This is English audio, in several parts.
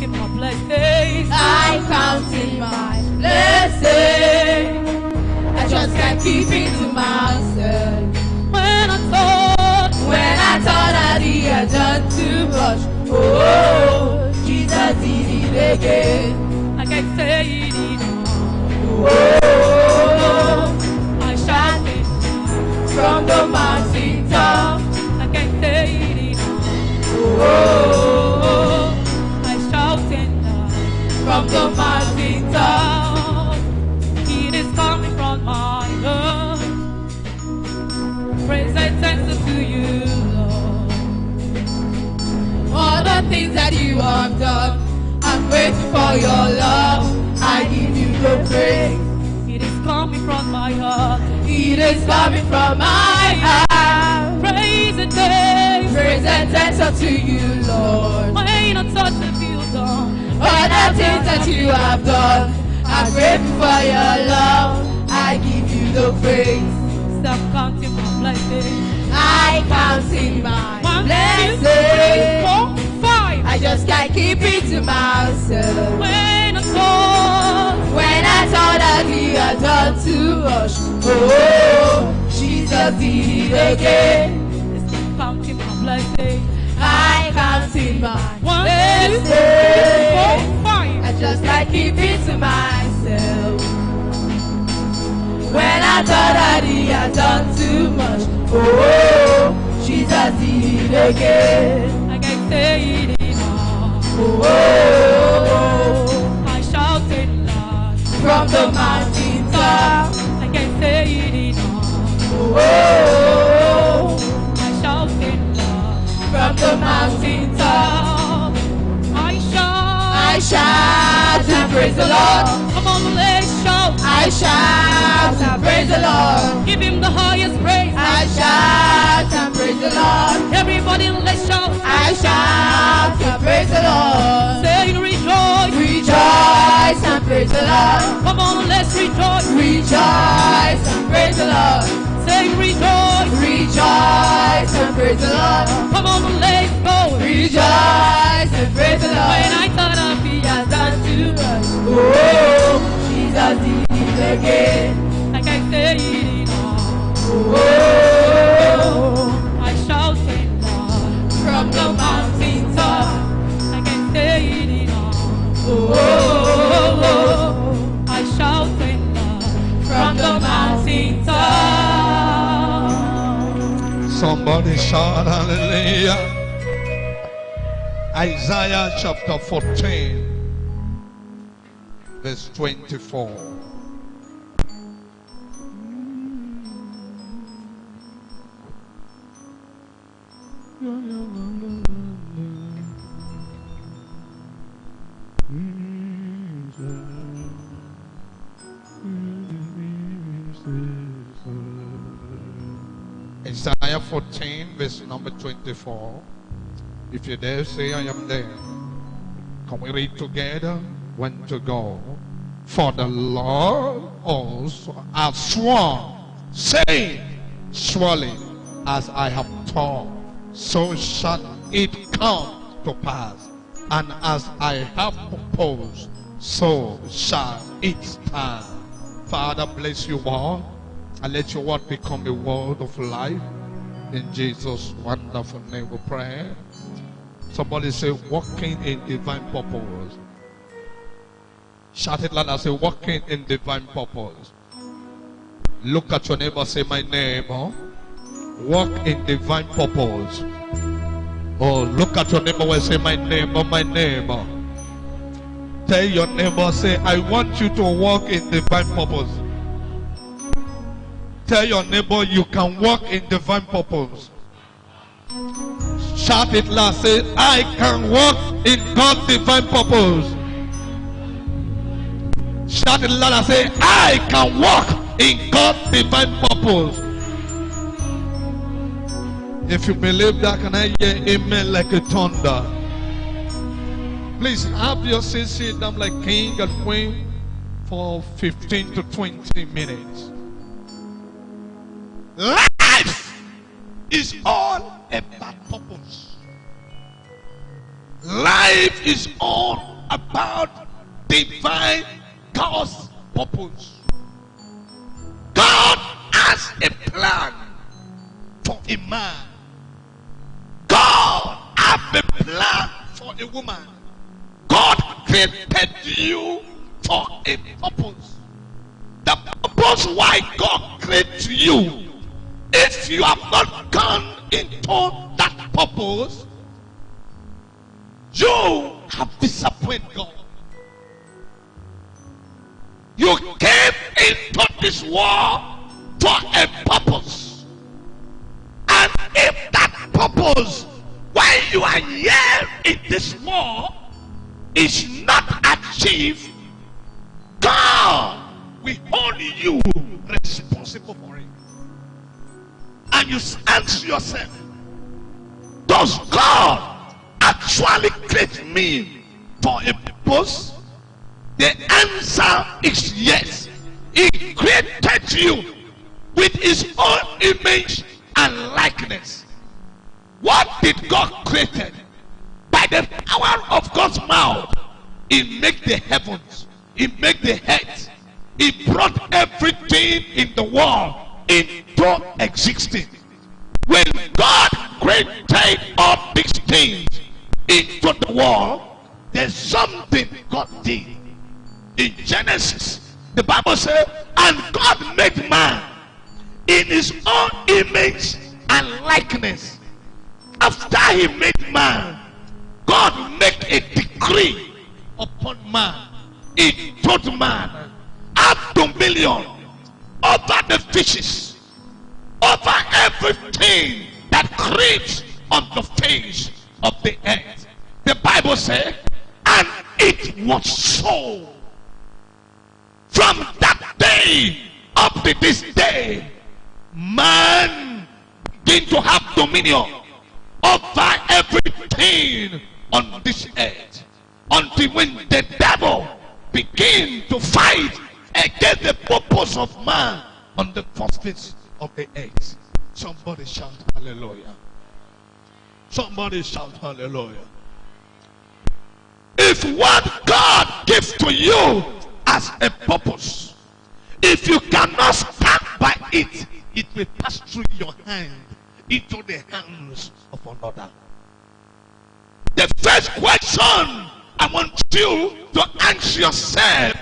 counting my blessings. I'm counting my blessings. I just can't keep it to myself. When I thought that he had done too much, oh, Jesus did it again. I can't say it enough. Oh, I shouted from the mountain top. I can't say it enough. Oh, I shouted from the mountain top. It is coming from my heart. Praise and thanks to you, Lord. All the things that you have done, I'm grateful for your love. I give you the praise. It is coming from my heart. It is coming from my heart. Praise and thanks. Praise and thanks unto you, Lord. When I thought that you done, All the things that you have done, I'm grateful for your love. I give you the praise. stop counting my blessings. I counting my 1, 2, 3, blessings. 4, 5. I just can't keep it to myself. When I thought that he had done too much, oh, Jesus did it again. stop counting my blessings. I counting my 1, 2, 3, blessings. 4, 5. I just can't keep it to myself. When I thought that he had done too much, oh, Jesus did it again. I can't say it enough. Oh, I shouted loud from the mountain top. I can't say it enough. Oh, I shouted loud from the mountain top. I shout and praise the Lord. Come on, let's shout. I shout and praise the Lord. Give him the highest praise. I shout and praise the Lord. Everybody, let's shout. I shout and praise the Lord. Say rejoice. Rejoice and praise the Lord. Come on, let's rejoice. Rejoice and praise the Lord. Say rejoice. Rejoice and praise the Lord. Come on, let's go. Rejoice and praise the Lord. When I thought of he has done too much, Oh, Jesus did it again. I can't say it enough. Oh, I shouted loud from the mountain top. I can't say it enough. Oh, I shouted loud from the mountain top. Somebody shout hallelujah. Isaiah chapter 14, verse 24. Isaiah 14, verse number 24. If you're there, say I am there. Can we read together? When to go? For the Lord also has sworn, saying, surely as I have taught, so shall it come to pass. And as I have proposed, so shall it stand. Father, bless you all, and let your word become a word of life. In Jesus' wonderful name we pray. Somebody say, walking in divine purpose. Shout it loud and say, walking in divine purpose. Look at your neighbor, say, my neighbor, walk in divine purpose. Oh, look at your neighbor and say, my neighbor, my neighbor. Tell your neighbor, say, I want you to walk in divine purpose. Tell your neighbor, you can walk in divine purpose. Shout it loud, say, I can walk in God's divine purpose. Shout it loud and say, I can walk in God's divine purpose. If you believe that, can I hear amen like a thunder? Please have your seat, sit down like king and queen for 15 to 20 minutes. Life is all about purpose. Life is all about divine God's purpose. God has a plan for a man. God has a plan for a woman. God created you for a purpose. The purpose why God created you, if you have not gone into that purpose, you have disappointed God. You came into this world for a purpose. And if that purpose, while you are here in this world, is not achieved, God will hold you responsible for it. And you ask yourself, does God actually create me for a purpose? The answer is yes. He created you with his own image and likeness. What did God create? By the power of God's mouth, he made the heavens, he made the earth, he brought everything in the world into existence. When God created all these things into the world, there's something God did. In Genesis, the Bible says, and God made man in his own image and likeness. After he made man, God made a decree upon man. He told man, have dominion over the fishes, over everything that creeps on the face of the earth. The Bible says, and it was so. From that day up to this day, man began to have dominion over everything on this earth, until when the devil began to fight against the purpose of man on the first face of the earth. Somebody shout hallelujah. Somebody shout hallelujah. If what God gives to you as a purpose, if you cannot stand by it, it will pass through your hand into the hands of another. The first question I want you to answer yourself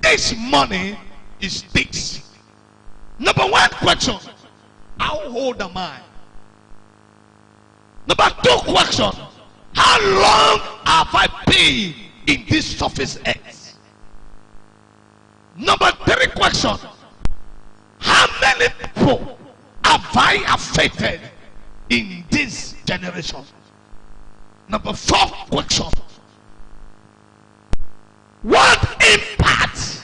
this morning is this. Number one question, how old am I? Number two question, how long have I been in this surface earth? Number three question, how many people have I affected in this generation? Number four question, what impact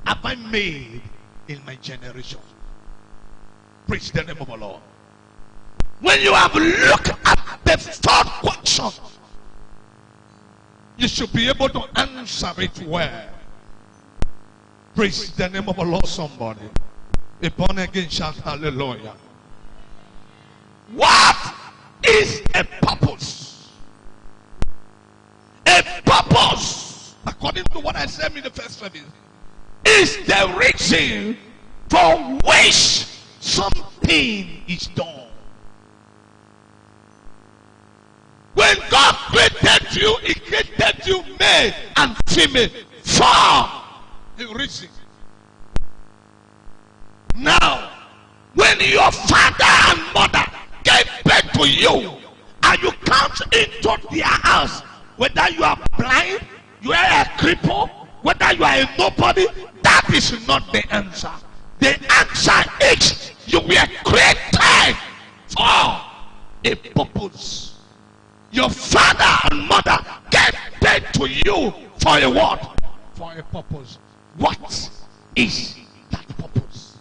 have I made in my generation? Praise the name of the Lord. When you have looked at the third question, you should be able to answer it well. Praise the name of the Lord, somebody. A born again shout hallelujah. What is a purpose? A purpose, according to what I said in the first service, is the reason for which something is done. When God created you, he created you male and female for a reason. Now, when your father and mother gave birth to you, and you come into their house, whether you are blind, you are a cripple, whether you are a nobody, that is not the answer. The answer is you were created for a purpose. Your father and mother gave birth to you for a what? For a purpose. What is that purpose?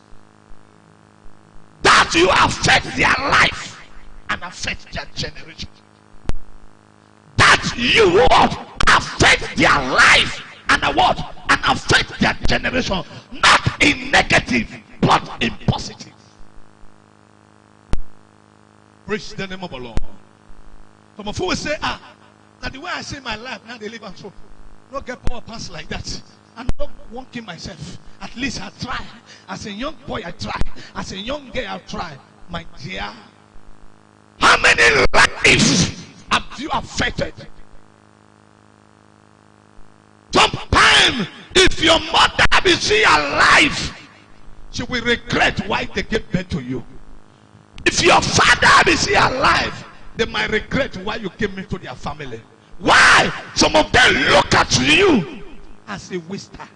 That you affect their life and affect their generation. That you what? Affect their life and what? And affect their generation. Not in negative, but in positive. Praise the name of the Lord. Some of you will say, now the way I say my life, now they live and so. not get power pass like that. I'm not working myself. At least I try. As a young boy, I try. As a young girl, I try. My dear, how many lives have you affected? Sometimes, if your mother is she alive, she will regret why they gave birth to you. If your father is here alive, they might regret why you came into their family. Why? Some of them look at you as a waster.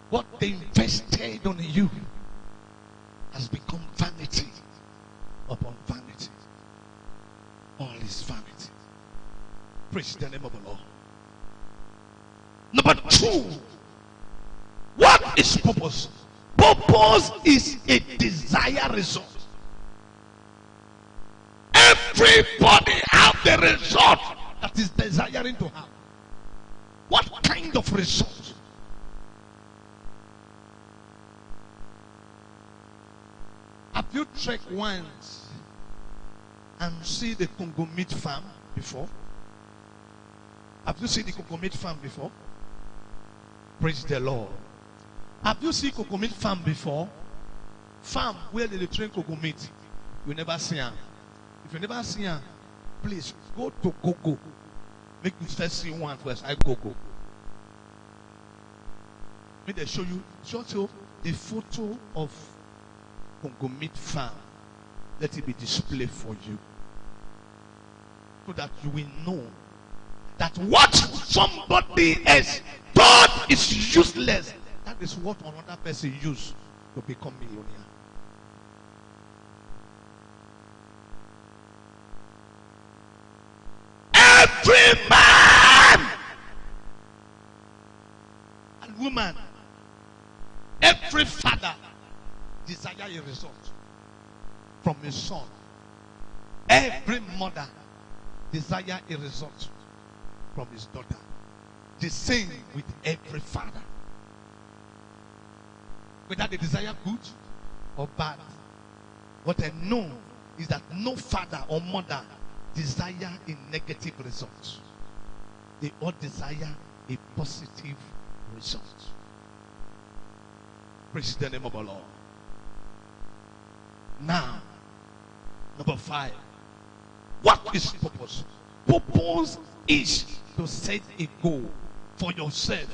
What they invested on you has become vanity upon vanity. All is vanity. Praise the name of the Lord. Number 2, what is purpose? Purpose is a desired result. Everybody have the result that is desiring to have. What kind of result? Have you trekked once and see the Congo meat farm before? Have you seen the cocoa meat farm before? Praise the Lord. Have you seen cocoa meat farm before? Farm where they train cocoa meat. You never see her. If you never see her, please go to Coco. Make you first see one first. I go. May they show you a photo of Congo meat farm. Let it be displayed for you, so that you will know that what somebody else thought is useless, that is what another person used to become millionaire. Every man and woman, every father desire a result from his son. Every mother desire a result from his daughter. The same with every father. Whether they desire good or bad. What I know is that no father or mother desire a negative result. They all desire a positive result. Praise the name of our Lord. Now, number 5. What is purpose? Purpose is to set a goal for yourself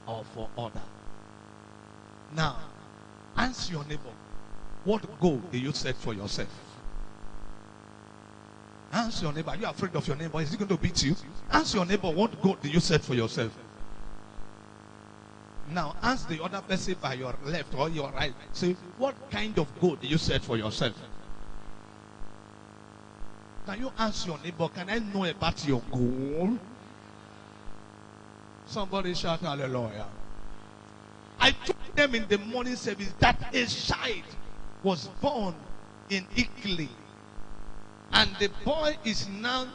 or for others. Now, ask your neighbor, what goal do you set for yourself? Ask your neighbor, are you afraid of your neighbor? Is he going to beat you? Ask your neighbor, what goal do you set for yourself? Now, ask the other person by your left or your right. Say, what kind of goal do you set for yourself? Can you ask your neighbor, can I know about your goal? Somebody shout hallelujah. I told them in the morning service that a child was born in Italy. And the boy is now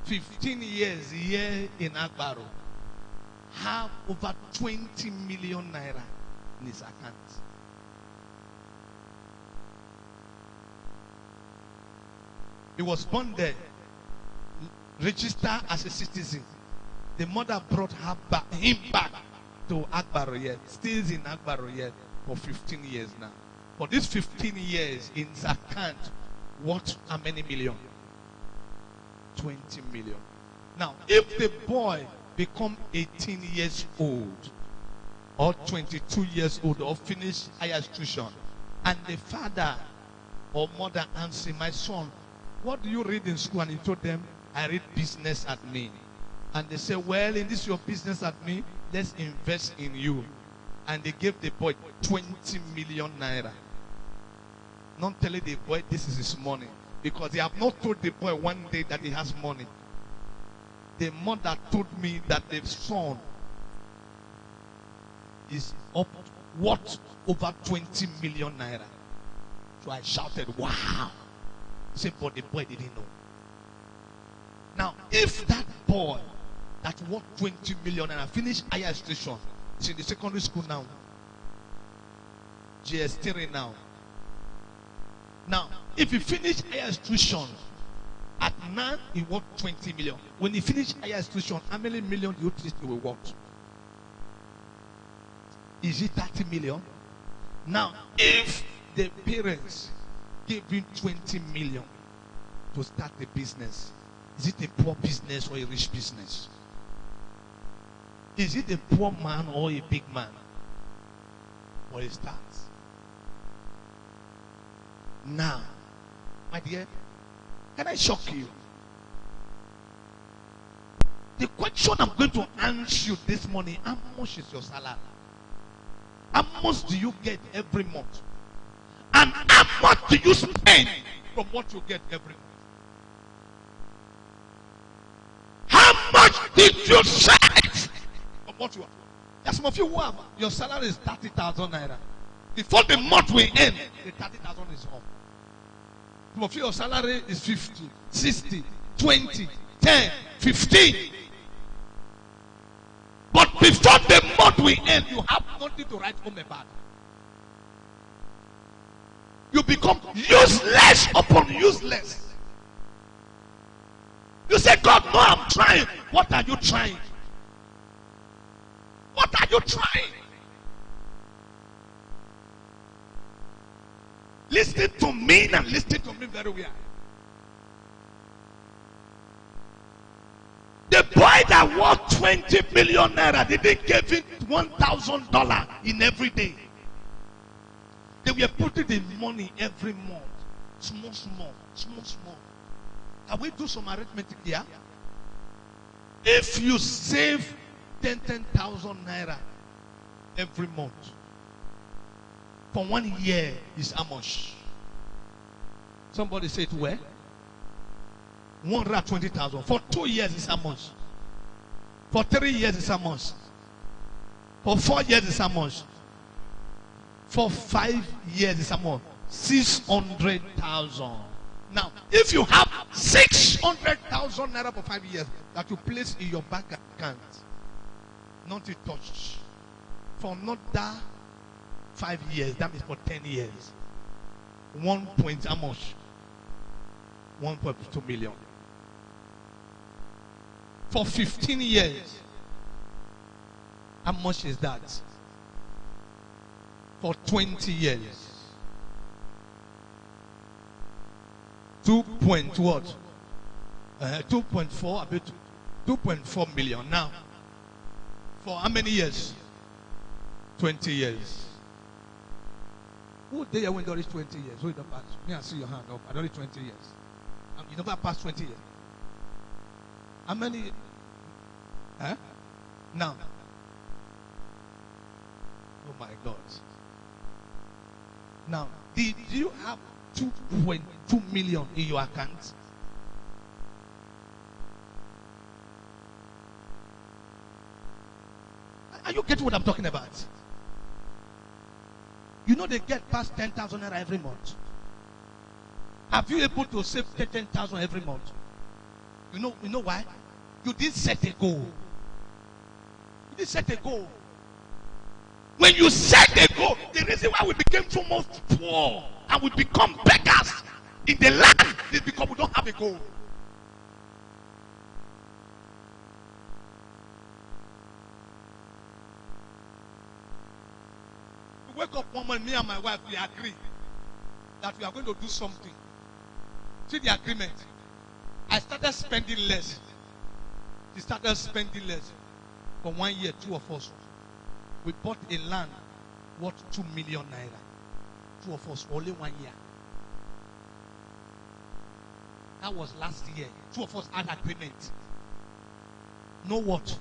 15 years here in Agbaro. Have over 20 million naira in his account. He was born there, registered as a citizen. The mother brought him back to Agbaro here. Stays in Agbaro here for 15 years now. For these 15 years in his account, what, how many million? 20 million. Now, if the boy become 18 years old or 22 years old or finish higher institution, and the father or mother asks him, my son, what do you read in school? And he told them, I read business admin. And they say, well, in this your business admin, let's invest in you. And they gave the boy 20 million naira. Not telling the boy this is his money, because they have not told the boy one day that he has money. The mother told me that the son is up worth over 20 million naira. So I shouted, wow. Say, but the boy didn't know. Now, if that boy that worth 20 million and finished higher institution, is in the secondary school now, GS3 now. Now, if he finish higher institution, at 9, he worth 20 million. When he finish higher institution, how many million do you think he will worth? Is it 30 million? Now, if the parents gave him 20 million to start a business, is it a poor business or a rich business? Is it a poor man or a big man? Well, it starts. Now, my dear, can I shock you? The question I'm going to answer you this morning, how much is your salary? How much do you get every month? And how much do you spend from what you get every month? How much did you save from what you have? There are some of you who have, your salary is 30,000 naira. Before the month will end, the 30,000 is off. Some of you, your salary is 50, 60, 20, 10, 15. But before the month will end, you have nothing to write home about. You become useless upon useless. You say, God, no, I'm trying. What are you trying? What are you trying? Listen to me and listen to me very well. The boy that worth 20 million naira, they give him $1,000 in every day. They were putting the money every month. Small, small, small, small. Can we do some arithmetic here? If you save 10,000 naira every month, for 1 year is how much? Somebody say it where? 120,000. For 2 years is how much? For 3 years is how much? For 4 years is how much? For 5 years is how much? 600,000. Now, if you have 600,000 naira for 5 years that you place in your bank account, not to touch, for another 5 years, that means for 10 years, 1 point how much? 1.2 million. For 15 years, how much is that? For 20 years, 2 point what? 2.4, a bit, 2.4 million. Now, for how many years? 20 years. Who there when there is 20 years? Who in the past? Me, I see your hand up. I don't need 20 years. You never passed 20 years. How many? Huh? Now. Oh my God. Now, did you have 2.2 million in your account? Are you getting what I'm talking about? You know they get past 10,000 naira every month. Have you able to save 10,000 every month? You know why? You didn't set a goal. You didn't set a goal. When you set a goal, the reason why we became so much poor and we become beggars in the land is because we don't have a goal. We wake up one morning, me and my wife, we agree that we are going to do something. See the agreement. I started spending less. She started spending less. For 1 year, 2 of us, we bought a land worth 2 million naira. 2 of us, only 1 year. That was last year. 2 of us had agreement. No what?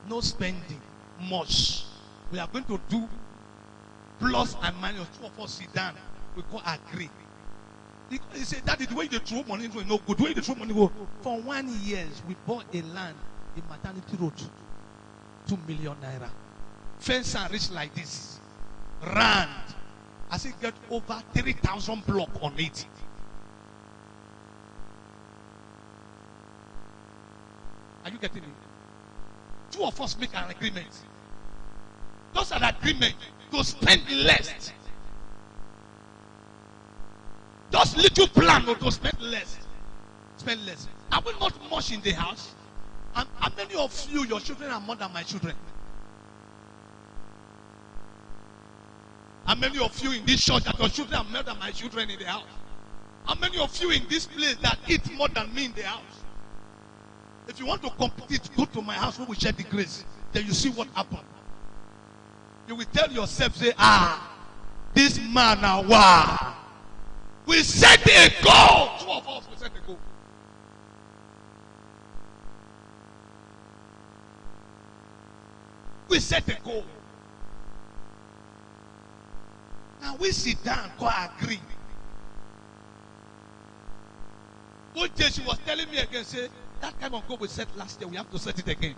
No spending much. We are going to do plus and minus. 2 of us sit down. We call agree. He said, that is the way they throw money into no good. The way they throw money go. For 1 year, we bought a land in Maternity Road. 2 million naira. Fence and reach like this. Rand. As it get over 3,000 block on it. Are you getting it? 2 of us make an agreement. Those are an agreement to spend less. just little plan to spend less. Spend less. Are we not much in the house? And how many of you, your children are more than my children? How many of you in this church that your children are more than my children in the house? How many of you in this place that eat more than me in the house? If you want to compete, go to my house where we share the grace. Then you see what happened. You will tell yourself, say, this man now, wow. We set a goal. Two of us, we set a goal. We set a goal. Now we sit down, go agree. One day she was telling me again, say, that kind of goal we set last year, we have to set it again.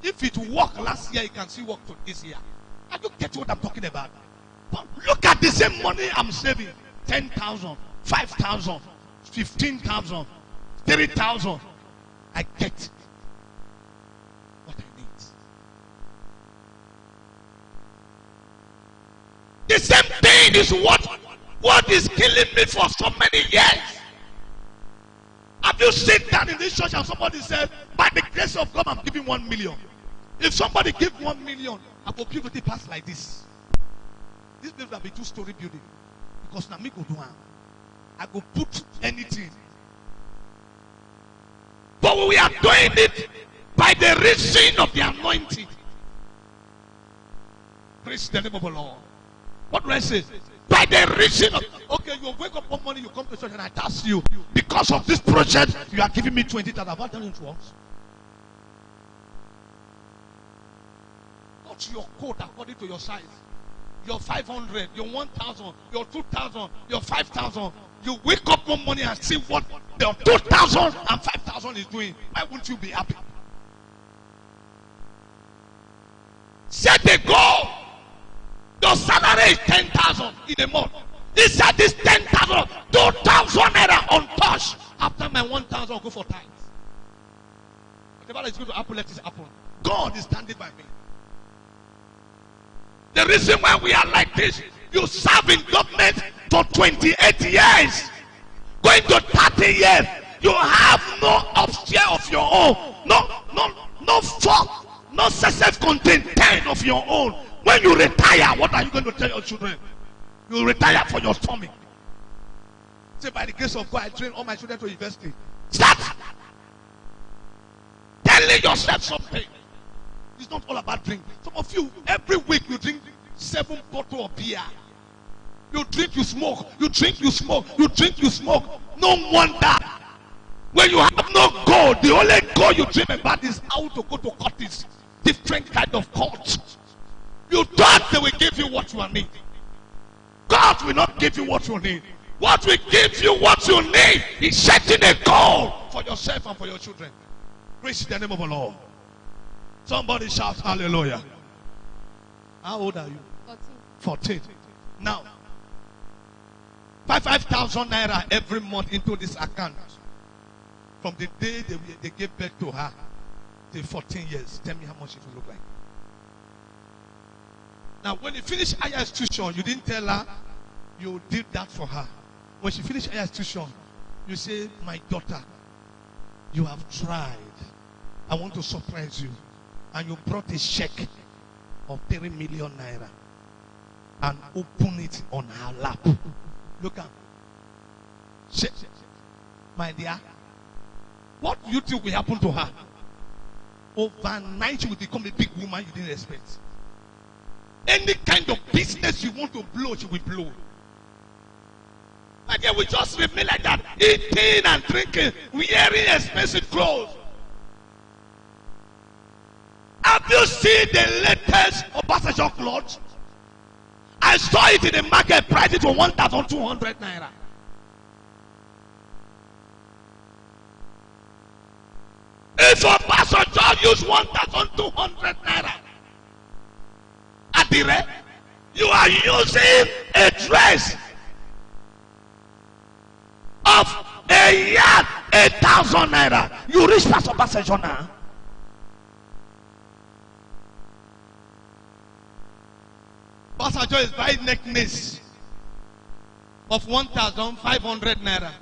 If it worked last year, you can see work for this year. And you get what I'm talking about. But look at the same money I'm saving. 10,000, 5,000, 15,000, 30,000. I get what I need. The same thing is what is killing me for so many years. Have you sit down in this church and somebody said, by the grace of God, I'm giving 1 million. If somebody give 1 million, I will give it a pass like this. This place will be 2-story building. Because now me go do it. I go put anything. But we are doing it by the reason of the anointing. Praise the name of the Lord. What do I say? By the reason of, okay, you wake up one morning, you come to church and I task you, because of this project, you are giving me 20,000. Have I done it once? Not your code according to your size. Your 500, your 1,000, your 2,000, your 5,000. You wake up one morning and see what the 2,000 and 5,000 is doing. Why won't you be happy? Set a goal. Your salary is 10,000 in a month. He said this 10,000, 2,000 naira untouched. After my 1,000, I'll go for tithes. Whatever is going to happen, let it happen. God is standing by me. The reason why we are like this, you serve in government for 28 years, going to 30 years. You have no upstairs of your own, no fork, no self-contained 10 of your own. When you retire, what are you going to tell your children? You will retire for your stomach. Say, by the grace of God, I train all my children to university. Start telling yourself something. It's not all about drink. Some of you, every week you drink 7 bottles of beer. You drink, you smoke. You drink, you smoke. You drink, you smoke. No wonder. When you have no goal, the only goal you dream about is how to go to courts. Different kind of courts. You thought they will give you what you need. God will not give you what you need. What will give you what you need is setting a goal for yourself and for your children. Praise the name of the Lord. Somebody shout hallelujah. How old are you? 14. Now, 5,000 naira every month into this account. From the day they gave birth to her till 14 years. Tell me how much it will look like. Now, when you finish higher institution, you didn't tell her you did that for her. When she finished higher institution, you say, my daughter, you have tried. I want to surprise you. And you brought a check of 3 million naira and open it on her lap. Look at my dear, what do you think will happen to her? Overnight she will become a big woman you didn't expect. Any kind of business you want to blow, she will blow. And then we just remain like that, eating and drinking, wearing expensive clothes. Have you seen the latest Obasanjo clothes? I saw it in the market, priced it for 1,200 naira. If Obasanjo used 1,200 naira at the rate, you are using a dress of a yard, 8,000 naira. You reach past Obasanjo now. Obasanjo is buying necklace of 1,500 naira.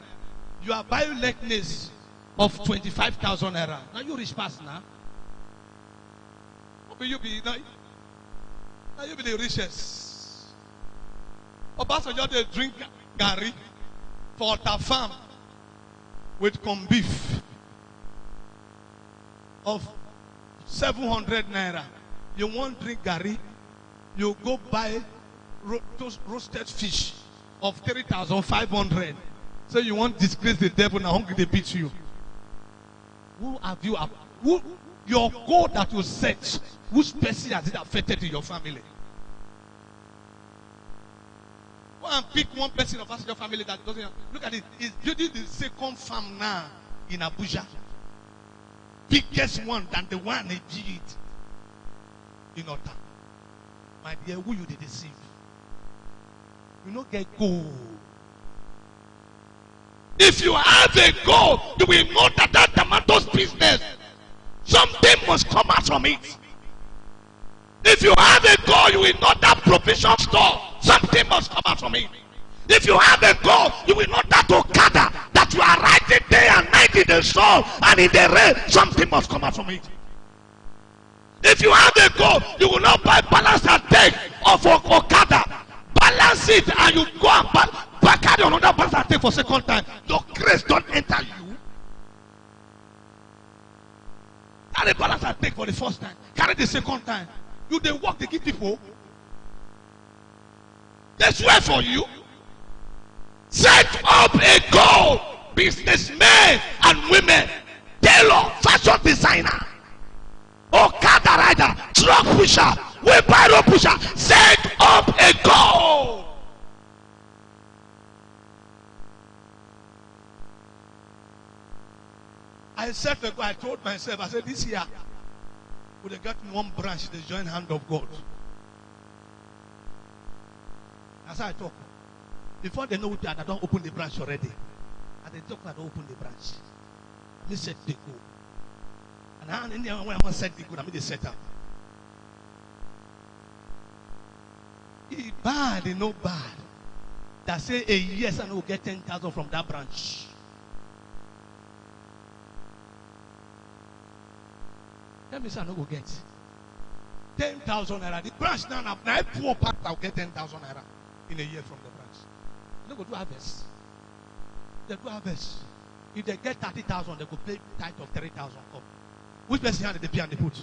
You are buying likeness of 25,000 naira. Now you rich pass now. What will you be now? Now you be the richest. Obasanjo they drink Gary for the farm with corn beef of 700 naira. You want drink Gary? You go buy those roasted fish of 3,500. So you want to disgrace the devil and hungry they beat you. Who have you? Who your God that you set? Which person has it affected in your family? Go and pick one person of us in your family that doesn't. Look at it. He's building the second farm now in Abuja. Biggest one than the one he did in Ota. My dear, who you did deceive? You don't get gold. If you have a goal, you will know that tomatoes business, something must come out from it. If you have a goal, you will know that provision store, something must come out from it. If you have a goal, you will know that Okada that you are riding day and night in the sun and in the rain, something must come out from it. If you have a goal, you will not buy balance and take of Okada. Balance it and you go and carry another balance and take for second time. The grace don't enter you. Carry balance and take for the first time. Carry the second time. You they work, they give people. They swear for you. Set up a goal. Businessmen and women. Tailor, fashion designer. Okada rider, truck pusher, wheelbarrow pusher, set up a goal. I said to God, I told myself, I said this year, would have gotten one branch, the joint hand of God. That's how I talk. Before they know what I don't open the branch already. And they talk, I don't open the branch. They set the goal. And when I want to set the good, I mean they set up. It's bad, it's no bad. That say a yes and will get 10,000 from that branch. Let me say I no go get 10,000 naira. The branch now poor part I'll get 10,000 naira in a year from the branch. They go do harvest. They do harvest. If they get 30,000, they go pay tithe of 3,000. Which person had the pay and they put?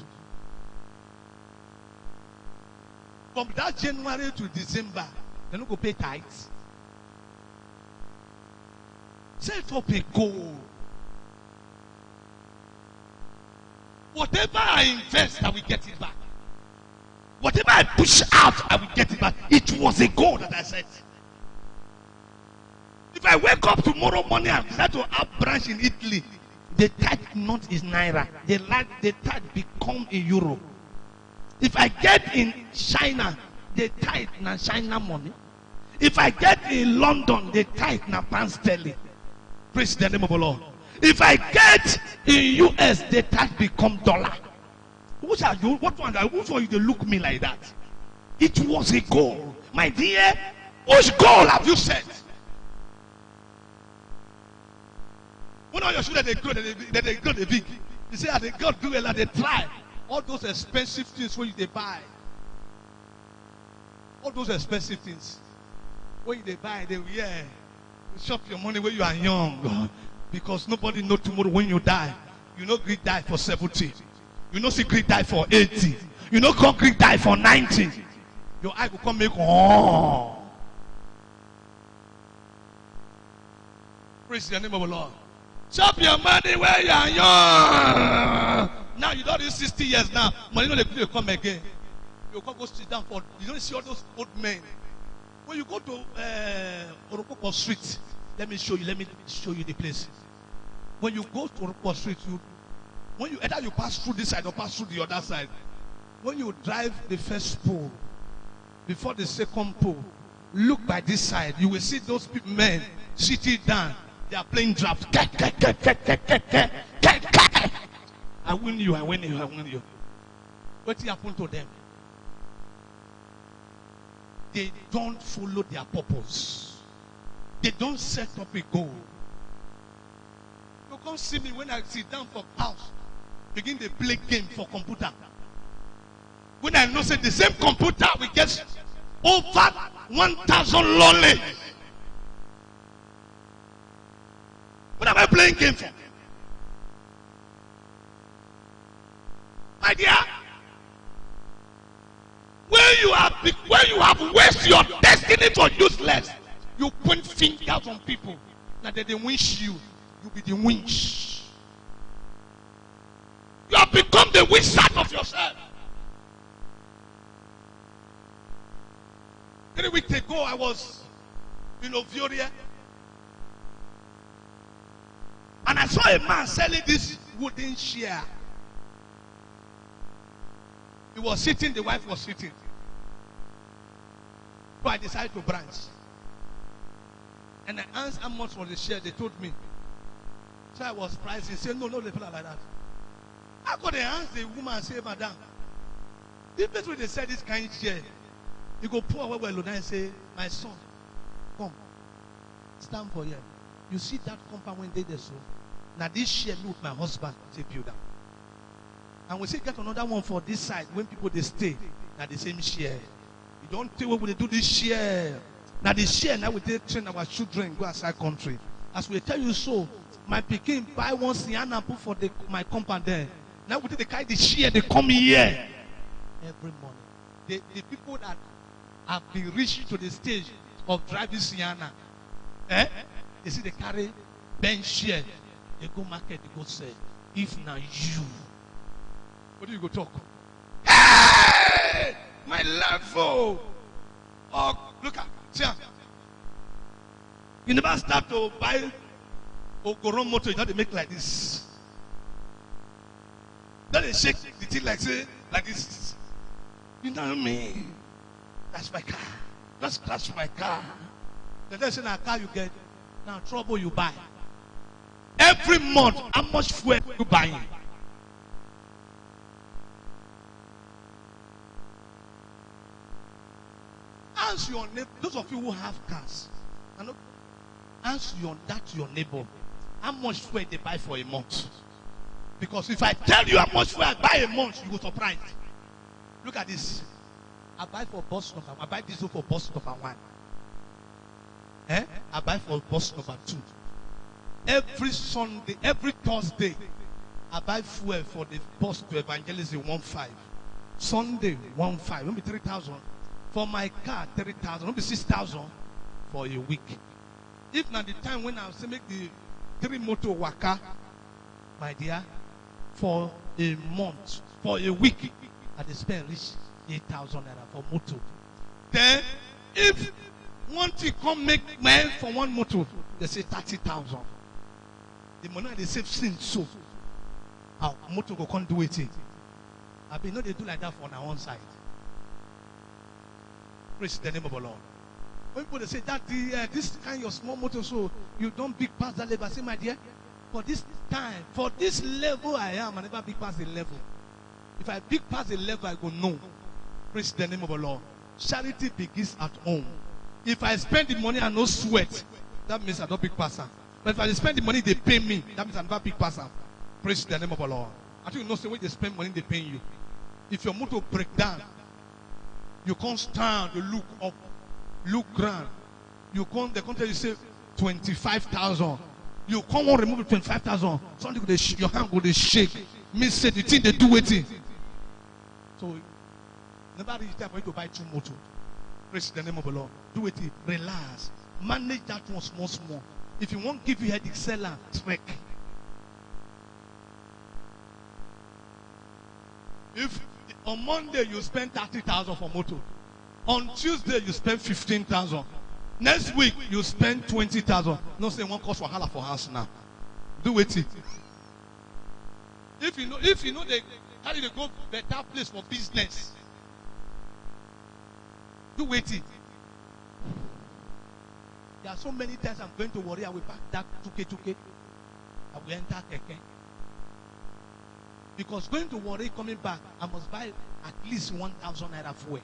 From that January to December, they don't go pay tithes. Set up a goal. Whatever I invest, I will get it back. Whatever I push out, I will get it back. It was a goal that I set. If I wake up tomorrow morning and decide to have branch in Italy, the tithe not is naira. The tithe become a euro. If I get in China, the tithe na China money. If I get in London, the tithe na pound sterling. Praise the name of the Lord. If I get in US, the tithe become dollar. Which are you? What one? Which one you look me like that? It was a goal, my dear. Which goal have you set? When all your children they grow, they big. You say, they got do a lot, they try. All those expensive things when they buy. All those expensive things. When they buy, they yeah. You shop your money when you are young. Because nobody know tomorrow when you die. You know Greek die for 70. You know see Greek die for 80. You know Greek die for 90. Your eye will come make Praise the name of the Lord. Chop your money where you are young. Now you don't reach 60 years now. Money no dey come again. You can't go sit down for. You don't see all those old men. When you go to Orokoko Street, let me show you the place. When you go to Orokoko Street, when you either you pass through this side or pass through the other side. When you drive the first pole, before the second pole, look by this side. You will see those men sitting down. They are playing drafts. I win you. What happened to them? They don't follow their purpose. They don't set up a goal. You come see me when I sit down for house, begin to play game for computer. When I know say the same computer we get over 1,000 lonely. What am I playing game for? My dear, when you have wasted your destiny for useless, you point fingers on people. Now that they winch you, you be the winch. You have become the wizard of yourself. 3 weeks ago, I was in Ovioria, and I saw a man selling this wooden chair. He was sitting, the wife was sitting. So I decided to branch. And I asked how much was the share. They told me. So I was pricing. He said, no, they put it like that. I got to ask the woman and say, madam, this place where they sell this kind of share, you go pour away well and say, my son, come, stand for here. You see that compound when they there so. Now this share look my husband say build up. And we say get another one for this side when people they stay. Now the same share. You don't tell what we do this share. Now the share now we train our children go outside country. As we tell you so, my pikin buy one sienna put for my compound there. Now we take the kind the share they come here every morning. The people that have been reached to the stage of driving sienna, they see they carry bench share. They go market, they go sell. If now you, what do you go talk? Hey, my level. Oh, look at, see, you never start to buy Ogoron motor. You know they make like this. Then they shake the thing like say like this. You know what I mean? That's my car. That's my car. The next thing a car you get, now trouble you buy. Every month, how much fuel you buying? Ask your neighbor, those of you who have cars, ask your neighbor, how much fuel they buy for a month. Because if I tell you how much fuel I buy a month, you will surprise. Look at this. I buy for bus number. I buy diesel for bus number 1. I buy for bus number 2. Every Sunday, every Thursday, I buy fuel for the bus to evangelism 1.5. Sunday 1.5. Maybe 3,000. For my car 3,000. Maybe 6,000 for a week. If now the time when I say make the 3 motor waka, my dear, for a month, for a week, I spend reach 8,000 naira for motor. Then if one thing come make man for one motor, they say 30,000. The money they save since so. Our motor go can't do it. I mean, no, they do like that for on our own side. Praise the name of the Lord. When people they say that this kind of small motor, so you don't big pass that level. I say, my dear, for this time, for this level I am, I never big pass the level. If I big pass the level, I go no. Praise the name of the Lord. Charity begins at home. If I spend the money and no sweat, that means I don't big passer. But if I spend the money, they pay me. That means I'm not big passer. Praise the name of the Lord. I think you know, say when they spend money, they pay you. If your motor break down, you can't stand, you look up, look ground. You can't, they can't tell you, say, 25,000. You can't want to remove 25,000. Something your hand will shake. Me say the thing they do waiting. So, never reach time for you to buy 2 motor. Praise the name of the Lord. Do it, relax. Manage that one small. If you won't give you headache, sell and trek. If on Monday you spend 30,000 for motor, on Tuesday you spend 15,000. Next week you spend 20,000. No say one cost wahala for house now. Do it. If you know they carry to go better place for business. Do it. There are so many times I'm going to worry. I will pack that 2K. I will enter keke. Because going to worry coming back, I must buy at least 1,000 naira fuel.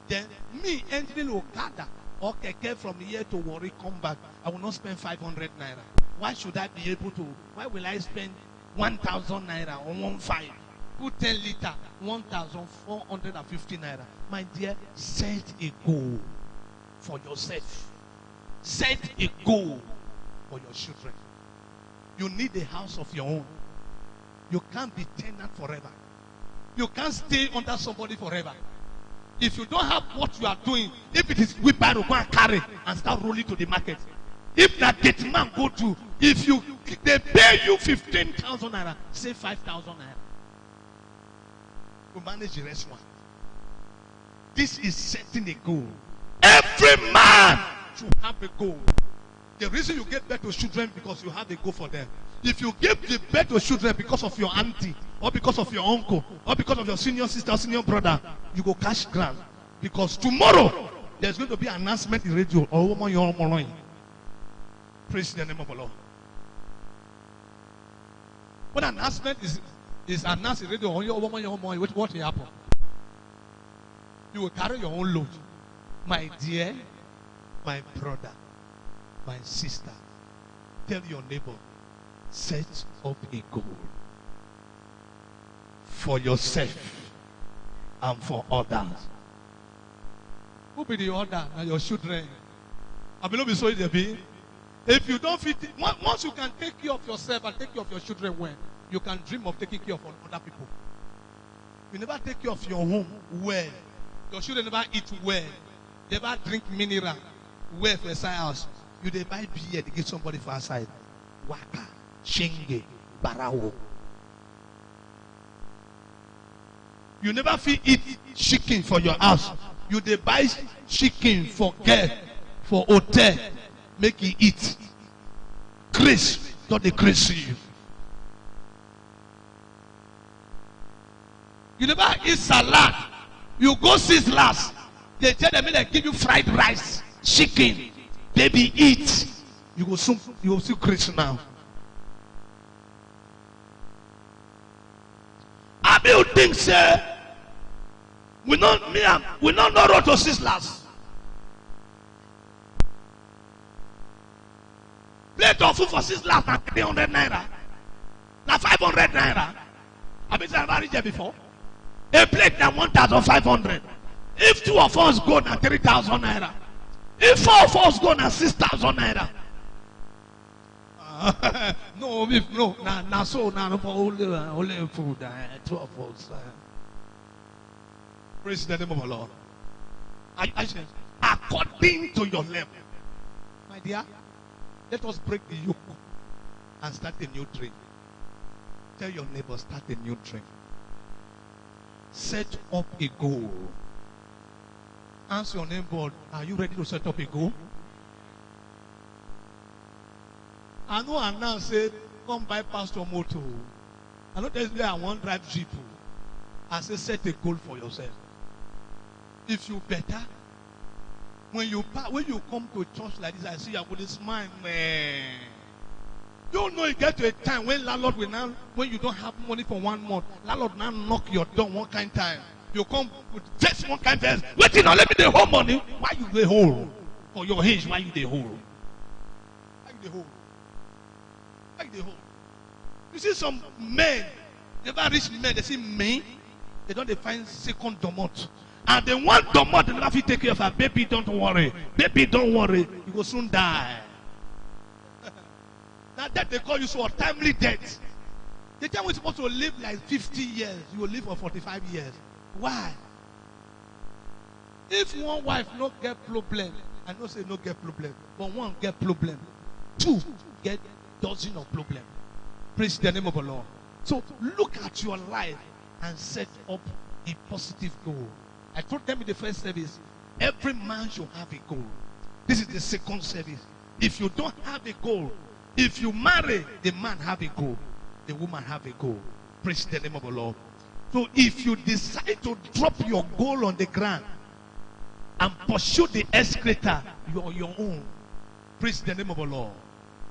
Then me entering Okada, or keke from here to Warri come back, I will not spend 500 naira. Why should I be able to? Why will I spend 1,000 naira or 1,500? Put 10 liter, 1,450 naira. My dear, set a goal for yourself. Set a goal for your children. You need a house of your own. You can't be tenant forever. You can't stay under somebody forever. If you don't have what you are doing, if it is wheelbarrow, go and carry and start rolling to the market. If that gate man go to, if they pay you 15,000 naira, say 5,000 naira. To manage the rest one. This is setting a goal. Every man should have a goal. The reason you get birth to children because you have a goal for them. If you give the birth to children because of your auntie, or because of your uncle, or because of your senior sister, or senior brother, you go cash grant. Because tomorrow there's going to be an announcement in radio. Praise the name of the Lord. When an announcement is announced in radio, what will happen? You will carry your own load. My dear, my brother, my sister, tell your neighbor, set up a goal for yourself and for others. Who be the other? And your children. I will not be sorry, be. If you don't fit it, once you can take care of yourself and take care of your children well, you can dream of taking care of other people. You never take care of your home well. Your children never eat well. They never drink mineral well for a house. You they buy beer to give somebody for outside. Waka, shenge, barawo. You never feel eat chicken for your house. You they buy chicken for girl, for hotel, make you eat. Grace, not the grace you. You never eat salad. You go see last. They tell them they give you fried rice, chicken. Baby, eat. You will see grace now. I will think, sir. We don't know road to sisters. Plate of food for sisters na 300 naira. Na 500 naira. Have you ever reached there before? A plate na 1,500. If 2 of us go na 3,000 naira. If 4 of us go na 6,000 naira. No, na so na for only food. 2 of us. Praise the name of the Lord. I said, according to your level, my dear, let us break the yoke and start a new dream. Tell your neighbor, start a new dream. Set up a goal. Ask your neighbor, are you ready to set up a goal? I know I now say, come buy Pastor Moto. I know there's where I want drive Jeep. I say, set a goal for yourself. If you better, when you come to church like this, I see you with a smile, man. You know you get to a time when landlord will now, when you don't have money for 1 month, landlord now knock your door one kind time. You come with just one kind of waiting on let me the whole money. Why you the whole? For your age, why you the whole? Why you the whole? Why you the whole? You see some men, never rich men, they see men, they don't find second domot. And they want domot, they never take care of her. Baby, don't worry. Baby, don't worry. You will soon die. Now that they call you so a timely death. The time we're supposed to live like 50 years, you will live for 45 years. Why? If one wife no get problem, I don't say no get problem, but one get problem, 2 get dozen of problem. Praise the name of the Lord. So look at your life and set up a positive goal. I told them in the first service, every man should have a goal. This is the second service. If you don't have a goal, if you marry, the man have a goal, the woman have a goal. Praise the name of the Lord. So if you decide to drop your goal on the ground and pursue the escalator, you are your own. Praise the name of the Lord.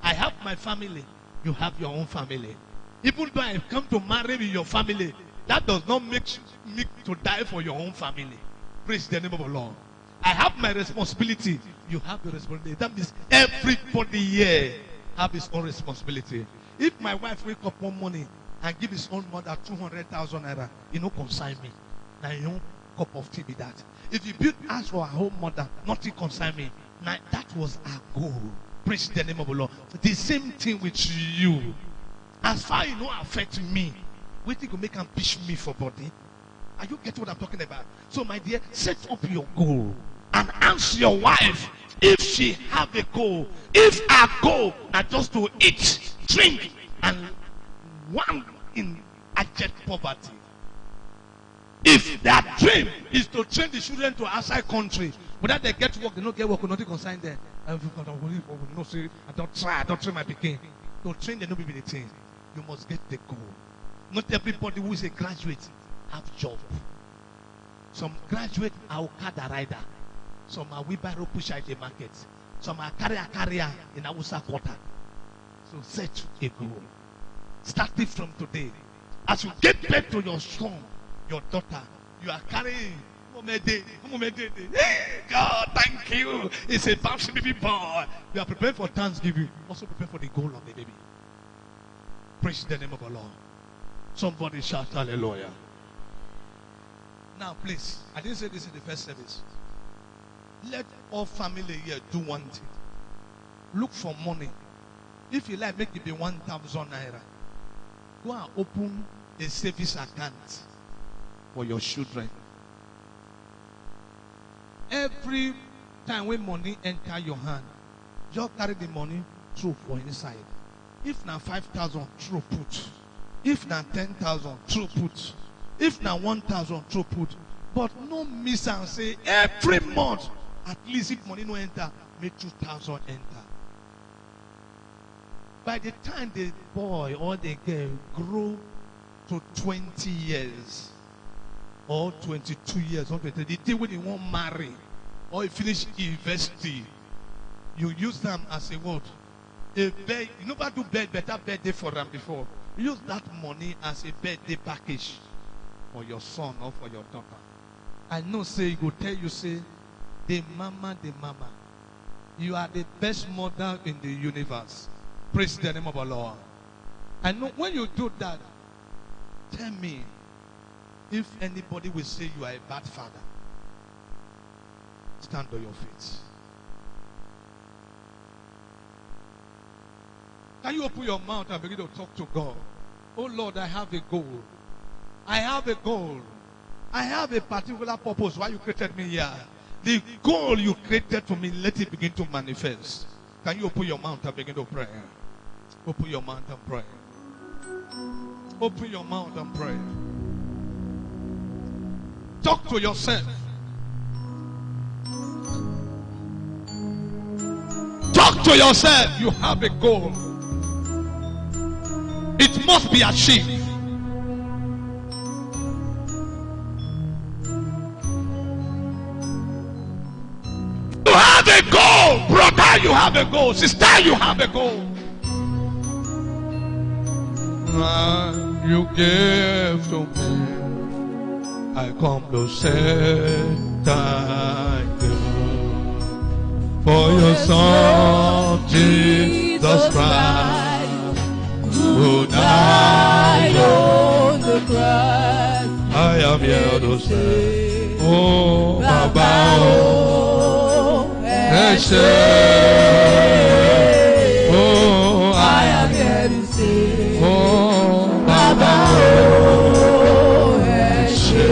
I have my family, you have your own family. Even though I have come to marry with your family, that does not make me to die for your own family. Praise the name of the Lord. I have my responsibility. You have the responsibility. That means everybody here have his own responsibility. If my wife wake up one morning and give his own mother 200,000 naira, you know, consign me. Now you know, cup of tea be that. If you build house for her home mother, nothing consign me. Now that was our goal. Praise the name of the Lord. The same thing with you. As far as you know affect me, we think will make and push me for body. Are you getting what I'm talking about? So my dear, set up your goal and ask your wife if she have a goal. If our goal are just to eat, drink, and one in abject poverty. If that dream is to train the children to outside country, whether they get work, they don't get work, nothing consign them. I don't train my pikin. To train them, no be the thing. You must get the goal. Not everybody who is a graduate have job. Some graduate are Okada rider. Some are wheelbarrow pusher in the market. Some are carrier in Awusa quarter. So set a goal. Start it from today. As you get back to your son, your daughter, you are carrying. God, thank you. It's a bouncy baby boy. We are prepared for Thanksgiving. Also prepare for the goal of the baby. Praise the name of the Lord. Somebody shout hallelujah. Now, please, I didn't say this in the first service. Let all family here do one thing. Look for money. If you like, make it be 1,000 naira. Go and open a savings account for your children. Every time when money enter your hand, just carry the money through for inside. If now 5,000, through put. If now 10,000, through put. If now 1,000, through put. But no miss and say every month, at least if money no enter, make 2,000 enter. By the time the boy or the girl grow to 20 years or 22 years, or 20, the day when you won't marry or you finish university, you use them as a what? A bed. You never do better birthday for them before. Use that money as a birthday package for your son or for your daughter. I know, say, he will tell you, say, the mama, you are the best mother in the universe. Praise the name of the Lord. I know when you do that, tell me if anybody will say you are a bad father. Stand on your feet. Can you open your mouth and begin to talk to God? Oh Lord, I have a goal. I have a goal. I have a particular purpose why you created me here. The goal you created for me, let it begin to manifest. Can you open your mouth and begin to pray? Open your mouth and pray. Open your mouth and pray. Talk to yourself. Talk to yourself. You have a goal. It must be achieved. You have a goal. Brother, you have a goal. Sister, you have a goal. You gave to me. I come to say thank you for your son Jesus Christ, who died on the cross. I am here to say, oh Baba, oh Eshe, oh I am here to say, oh Baba, oh Eshe.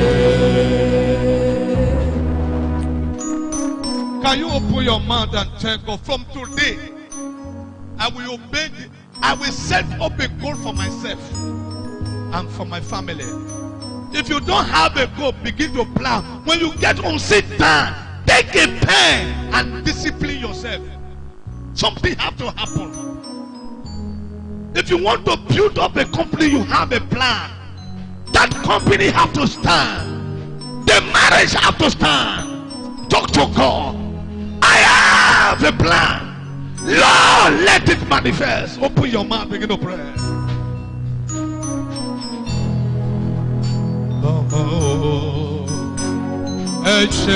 Can you open your mouth and tell God, from today, I will obey. I will set up a goal for myself and for my family. If you don't have a goal, begin to plan. When you get home, sit down, take a pen and discipline yourself. Something have to happen. If you want to build up a company, you have a plan. That company have to stand. The marriage have to stand. Talk to God. I have a plan. Lord, let it manifest. Open your mouth, begin to pray. Oh, Eshe,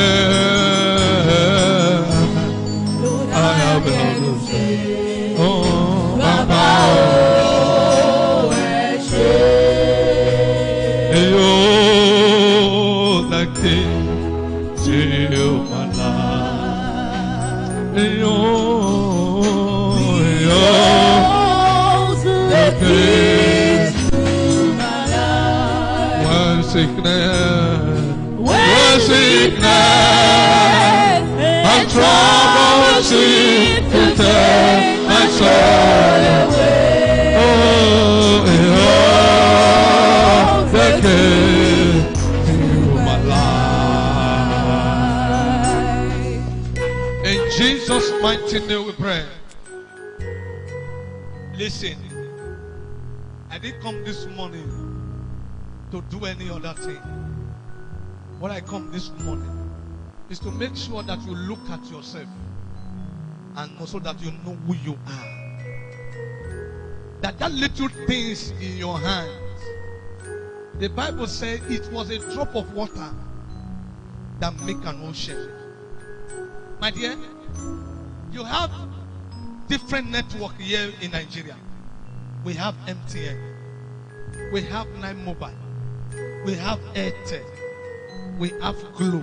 Oh, Baba. You're the king till my life. You're the king till my life. When sickness and trouble seem to take my soul away. Oh, you're the king till my life. In Jesus' mighty name we pray. Listen, I didn't come this morning to do any other thing. What I come this morning is to make sure that you look at yourself and also that you know who you are. That little things in your hands, the Bible says it was a drop of water that make an ocean. My dear, you have different network here in Nigeria. We have MTN, we have 9 Mobile, we have Airtel, we have Glow.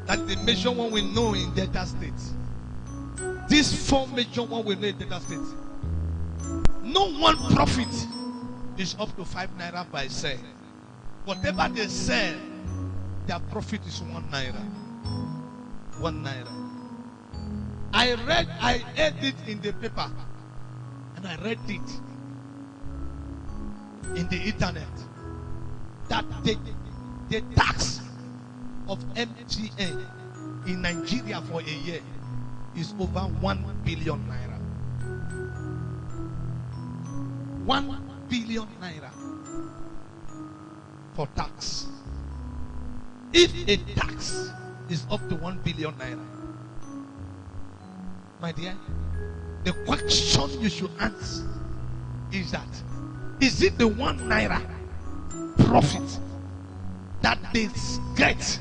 That's the major one we know in Delta States. These 4 major one we know in Delta States. No one profit is up to 5 naira by sale. Whatever they sell, their profit is 1 naira. 1 naira. I heard it in the paper, and I read it in the internet that the tax of MTN in Nigeria for a year is over 1 billion naira. 1 billion naira for tax. If a tax is up to 1 billion naira, my dear, the question you should answer is that, is it the 1 naira profit that they get,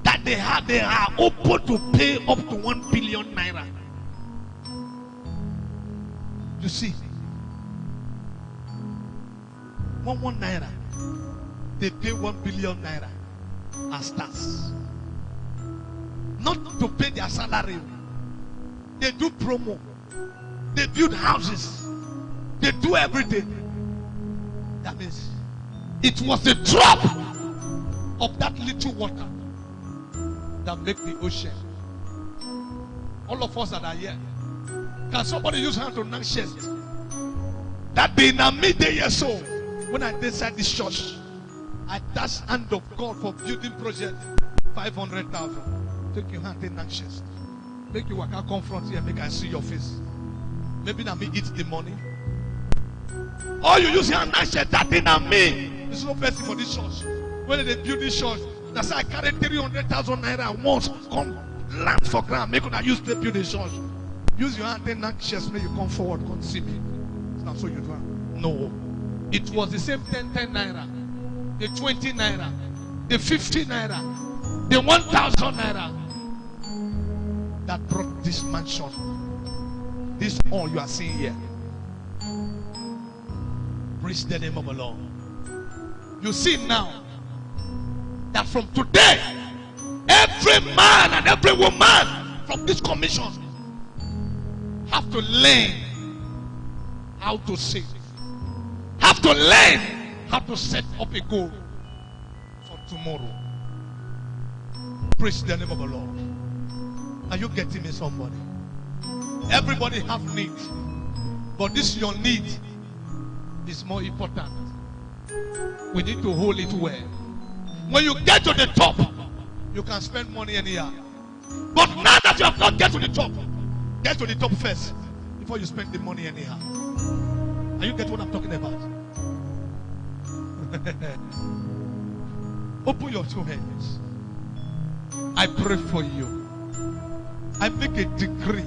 that they are open to pay up to 1 billion naira? You see, 1 naira, they pay 1 billion naira as tax, not to pay their salary. They do promo, they build houses, they do everything. That means it was the drop of that little water that make the ocean. All of us that are here, can somebody use hand to knock chest? That be in a midday years old, when I inside this church, I touched hand of God for building project 500,000. Take your hand and knock chest. Make you walk out confront here, make I see your face. Maybe na me eat the money. Or you use your hand and share that thing on me. There's no person for this church. When they build this church, that's why I carry 300,000 naira once. Come land for ground. Make una use to build the church. Use your hand and knock chest. Make you come forward, come see me. It's not so you do. No. It was the same 10 naira, the 20 naira, the 50 naira, the 1,000 naira that brought this mansion. This all you are seeing here. Praise the name of the Lord. You see now that from today, every man and every woman from this commission have to learn how to save, have to learn how to set up a goal for tomorrow. Praise the name of the Lord. Are you getting me, somebody? Everybody have needs, but this your need is more important. We need to hold it well. When you get to the top, you can spend money anyhow. But now that you have not get to the top first before you spend the money anyhow. Are you getting what I'm talking about? Open your 2 hands. I pray for you. I make a decree